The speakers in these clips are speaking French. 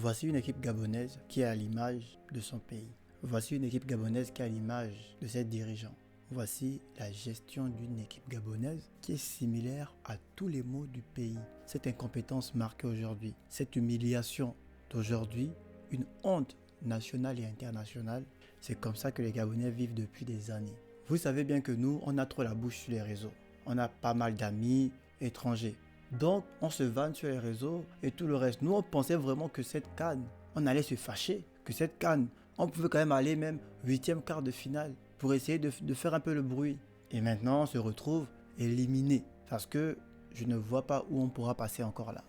Voici une équipe gabonaise qui est à l'image de son pays. Voici une équipe gabonaise qui est à l'image de ses dirigeants. Voici la gestion d'une équipe gabonaise qui est similaire à tous les maux du pays. Cette incompétence marquée aujourd'hui, cette humiliation d'aujourd'hui, une honte nationale et internationale, c'est comme ça que les Gabonais vivent depuis des années. Vous savez bien que nous, on a trop la bouche sur les réseaux. On a pas mal d'amis étrangers. Donc, on se vanne sur les réseaux et tout le reste. Nous, on pensait vraiment que cette CAN, on allait se fâcher. Que cette CAN, on pouvait quand même aller même 8e quart de finale pour essayer de faire un peu le bruit. Et maintenant, on se retrouve éliminé. Parce que je ne vois pas où on pourra passer encore là.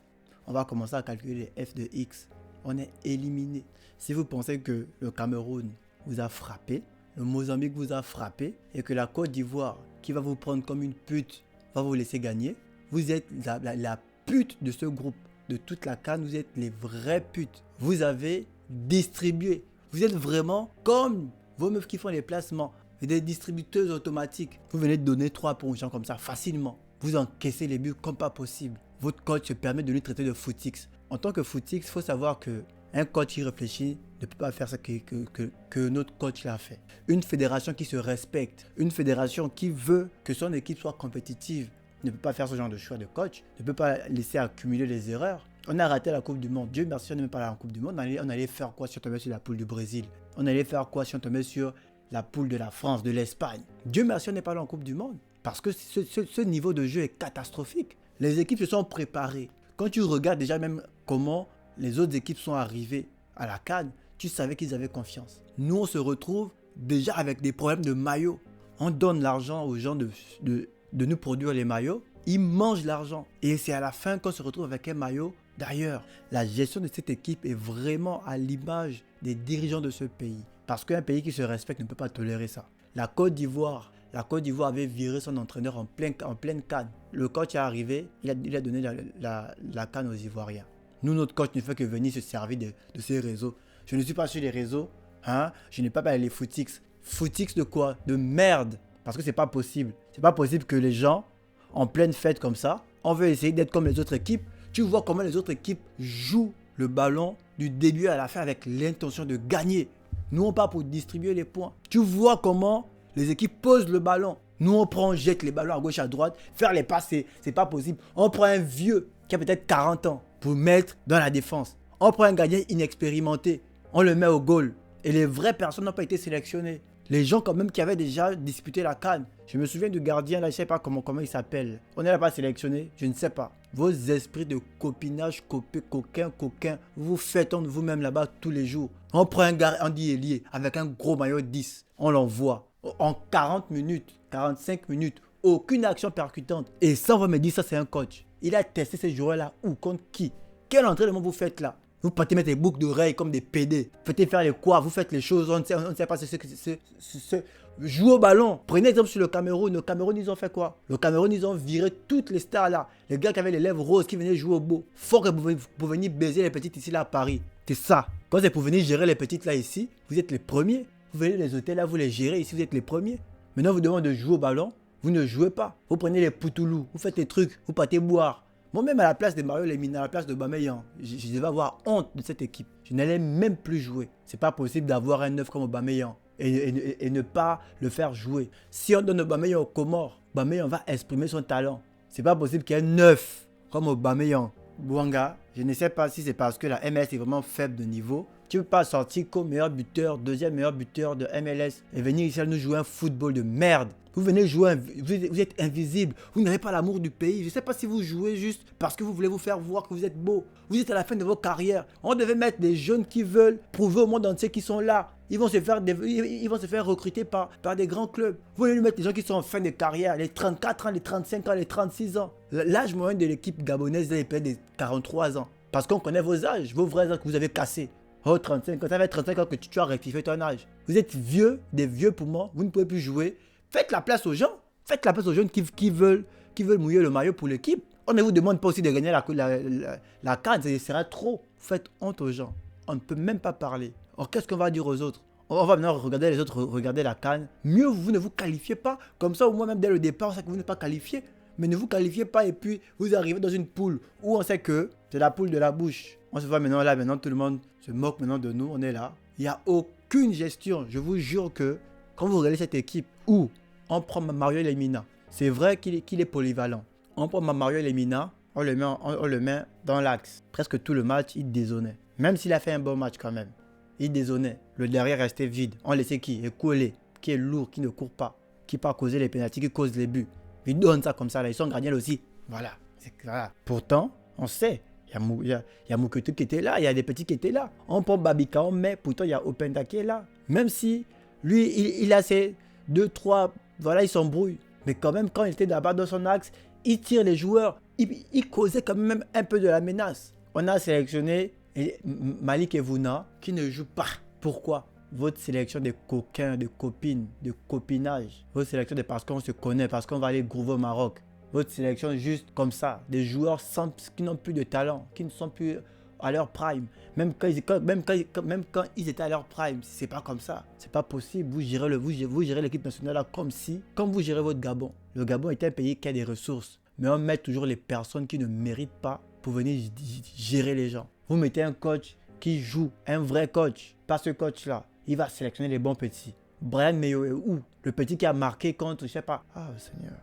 On va commencer à calculer les F de X. On est éliminé. Si vous pensez que le Cameroun vous a frappé, le Mozambique vous a frappé et que la Côte d'Ivoire, qui va vous prendre comme une pute, va vous laisser gagner, vous êtes la pute de ce groupe, de toute la CAN, vous êtes les vraies putes. Vous avez distribué. Vous êtes vraiment comme vos meufs qui font les placements, des distributeuses automatiques. Vous venez de donner 3 points aux gens comme ça, facilement. Vous encaissez les buts comme pas possible. Votre coach se permet de nous traiter de footix. En tant que footix, il faut savoir qu'un coach qui réfléchit ne peut pas faire ce que notre coach l'a fait. Une fédération qui se respecte, une fédération qui veut que son équipe soit compétitive, ne peut pas faire ce genre de choix de coach, ne peut pas laisser accumuler les erreurs. On a raté la Coupe du Monde. Dieu merci, on n'est même pas allé en Coupe du Monde. On allait faire quoi si on tombait sur la poule du Brésil? On allait faire quoi si on tombait sur la poule de la France, de l'Espagne? Dieu merci, on n'est pas allé en Coupe du Monde. Parce que ce niveau de jeu est catastrophique. Les équipes se sont préparées. Quand tu regardes déjà même comment les autres équipes sont arrivées à la CAN, tu savais qu'ils avaient confiance. Nous, on se retrouve déjà avec des problèmes de maillots. On donne l'argent aux gens de nous produire les maillots. Ils mangent l'argent. Et c'est à la fin qu'on se retrouve avec un maillot. D'ailleurs, la gestion de cette équipe est vraiment à l'image des dirigeants de ce pays. Parce qu'un pays qui se respecte ne peut pas tolérer ça. La Côte d'Ivoire avait viré son entraîneur en pleine CAN. Le coach est arrivé, il a donné la CAN aux Ivoiriens. Nous, notre coach ne fait que venir se servir de ces réseaux. Je ne suis pas sur les réseaux. Je n'ai pas parlé les footix. Footix de quoi? De merde. Parce que c'est pas possible. C'est pas possible que les gens, en pleine fête comme ça, on veut essayer d'être comme les autres équipes. Tu vois comment les autres équipes jouent le ballon du début à la fin avec l'intention de gagner. Nous, on part pour distribuer les points. Tu vois comment les équipes posent le ballon. Nous, on jette les ballons à gauche, à droite. Faire les passes, c'est pas possible. On prend un vieux qui a peut-être 40 ans pour mettre dans la défense. On prend un gardien inexpérimenté. On le met au goal. Et les vraies personnes n'ont pas été sélectionnées. Les gens quand même qui avaient déjà disputé la CAN. Je me souviens du gardien là, je ne sais pas comment il s'appelle. On n'est pas sélectionné, je ne sais pas. Vos esprits de copinage, coquin, vous vous faites entre vous-même là-bas tous les jours. On prend un gars, on dit Elie, avec un gros maillot 10. On l'envoie. En 40 minutes, 45 minutes, aucune action percutante. Et ça, on va me dire, ça c'est un coach. Il a testé ces joueurs-là où, contre qui? Quel entraînement vous faites là? Vous partez mettre des boucles d'oreilles comme des PD. Vous faites faire les quoi? Vous faites les choses, on ne sait pas ce que c'est. Jouez au ballon. Prenez exemple sur le Cameroun. Le Cameroun, ils ont fait quoi? Le Cameroun, ils ont viré toutes les stars là. Les gars qui avaient les lèvres roses, qui venaient jouer au beau. Faut que vous veniez baiser les petites ici là à Paris. C'est ça. Quand c'est pour venir gérer les petites là ici, vous êtes les premiers. Vous venez les hôtels là, vous les gérez ici, vous êtes les premiers. Maintenant, vous demandez de jouer au ballon. Vous ne jouez pas. Vous prenez les poutoulous, vous faites les trucs, vous partez boire. Moi-même, à la place de Mario Lemina, à la place de Aubameyang, je devais avoir honte de cette équipe. Je n'allais même plus jouer. C'est pas possible d'avoir un neuf comme Aubameyang et ne pas le faire jouer. Si on donne Aubameyang aux Comores, Aubameyang va exprimer son talent. C'est pas possible qu'il y ait un neuf comme Aubameyang. Bouanga, je ne sais pas si c'est parce que la MLS est vraiment faible de niveau. Tu ne peux pas sortir comme meilleur buteur, deuxième meilleur buteur de MLS et venir ici à nous jouer un football de merde. Vous venez jouer, vous êtes invisible, vous n'avez pas l'amour du pays. Je ne sais pas si vous jouez juste parce que vous voulez vous faire voir que vous êtes beau. Vous êtes à la fin de vos carrières. On devait mettre des jeunes qui veulent prouver au monde entier qu'ils sont là. Ils vont se faire recruter par des grands clubs. Vous voulez nous mettre des gens qui sont en fin de carrière, les 34 ans, les 35 ans, les 36 ans. L'âge moyen de l'équipe gabonaise est peut-être des 43 ans. Parce qu'on connaît vos âges, vos vrais âges que vous avez cassés. Oh, 35 ans, ça fait 35 ans que tu as rectifié ton âge. Vous êtes vieux, des vieux poumons, vous ne pouvez plus jouer. Faites la place aux gens. Faites la place aux jeunes qui veulent mouiller le maillot pour l'équipe. On ne vous demande pas aussi de gagner la CAN, ce sera trop. Faites honte aux gens. On ne peut même pas parler. Alors qu'est-ce qu'on va dire aux autres? On va maintenant regarder les autres, regarder la CAN. Mieux, vous ne vous qualifiez pas. Comme ça, au moins même dès le départ, on sait que vous n'êtes pas qualifié. Mais ne vous qualifiez pas et puis vous arrivez dans une poule où on sait que c'est la poule de la bouche. On se voit maintenant là, maintenant tout le monde se moque maintenant de nous, on est là. Il n'y a aucune gestion. Je vous jure que quand vous regardez cette équipe où on prend Mario Lemina, c'est vrai qu'il est polyvalent. On prend Mario Lemina, on le met dans l'axe. Presque tout le match, il dézonnait. Même s'il a fait un bon match quand même. Il dézonnait. Le derrière restait vide. On laissait qui? Écoulé, qui est lourd, qui ne court pas, qui part causer les pénaltys, qui cause les buts. Il donne ça comme ça, là. Ils sont gardiens aussi. Voilà. Pourtant, on sait. Il y a Moukoutou qui était là, il y a des petits qui étaient là. On prend Babika, on met, pourtant il y a Openda qui est là. Même si lui, il a ses 2-3, voilà, il s'embrouille. Mais quand même, quand il était là-bas dans son axe, il tire les joueurs, il causait quand même un peu de la menace. On a sélectionné Malik Evouna qui ne joue pas. Pourquoi? Votre sélection des coquins, de copines, de copinage. Votre sélection de parce qu'on se connaît, parce qu'on va aller groover au Maroc. Votre sélection juste comme ça, des joueurs qui n'ont plus de talent, qui ne sont plus à leur prime. Même quand ils étaient à leur prime, c'est pas comme ça. C'est pas possible. Vous gérez l'équipe nationale là comme vous gérez votre Gabon. Le Gabon est un pays qui a des ressources. Mais on met toujours les personnes qui ne méritent pas pour venir gérer les gens. Vous mettez un coach qui joue, un vrai coach, pas ce coach-là. Il va sélectionner les bons petits. Brian Meyo est où? Le petit qui a marqué contre, je sais pas. Ah, Seigneur.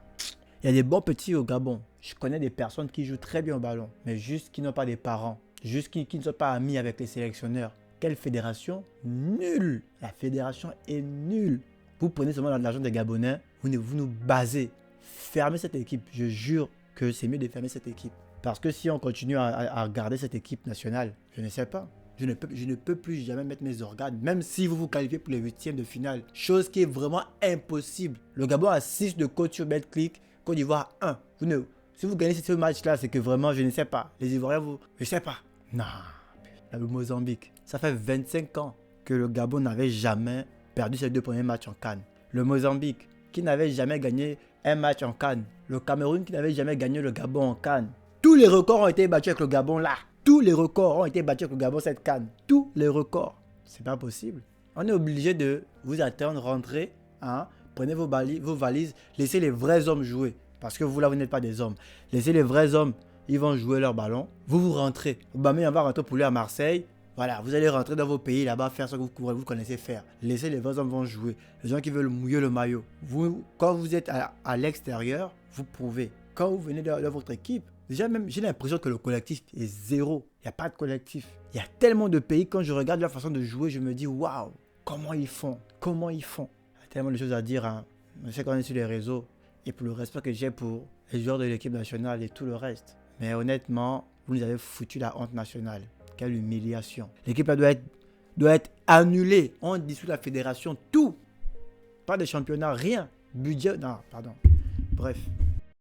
Il y a des bons petits au Gabon. Je connais des personnes qui jouent très bien au ballon, mais juste qui n'ont pas des parents, juste qui ne sont pas amis avec les sélectionneurs. Quelle fédération? Nulle. La fédération est nulle. Vous prenez seulement l'argent des Gabonais, vous nous basez. Fermez cette équipe. Je jure que c'est mieux de fermer cette équipe. Parce que si on continue à regarder cette équipe nationale, je ne sais pas. Je ne peux plus jamais mettre mes organes, même si vous vous qualifiez pour les huitièmes de finale. Chose qui est vraiment impossible. Le Gabon a 6 de coach sur BetClick. Côte d'Ivoire 1. Si vous gagnez ce match-là, c'est que vraiment, je ne sais pas. Les Ivoiriens, je ne sais pas. Non. Le Mozambique. Ça fait 25 ans que le Gabon n'avait jamais perdu ses 2 premiers matchs en CAN. Le Mozambique, qui n'avait jamais gagné un match en CAN. Le Cameroun, qui n'avait jamais gagné le Gabon en CAN. Tous les records ont été battus avec le Gabon là. Tous les records ont été battus avec le Gabon cette CAN. Tous les records. C'est pas possible. On est obligé de vous attendre, rentrer, hein. Prenez vos valises, laissez les vrais hommes jouer. Parce que vous là, vous n'êtes pas des hommes. Laissez les vrais hommes, ils vont jouer leur ballon. Vous rentrez. Aubameyang va rentrer pour lui à Marseille. Voilà, vous allez rentrer dans vos pays là-bas, faire ce que vous connaissez faire. Laissez les vrais hommes vont jouer. Les gens qui veulent mouiller le maillot. Quand vous êtes à l'extérieur, vous prouvez. Quand vous venez de votre équipe, déjà même, j'ai l'impression que le collectif est zéro. Il n'y a pas de collectif. Il y a tellement de pays, quand je regarde leur façon de jouer, je me dis, waouh, comment ils font? Il y a tellement de choses à dire. Hein. Je sais qu'on est sur les réseaux. Et pour le respect que j'ai pour les joueurs de l'équipe nationale et tout le reste. Mais honnêtement, vous nous avez foutu la honte nationale. Quelle humiliation. L'équipe doit être annulée. On dissout la fédération, tout. Pas de championnat, rien. Budget, non, pardon. Bref.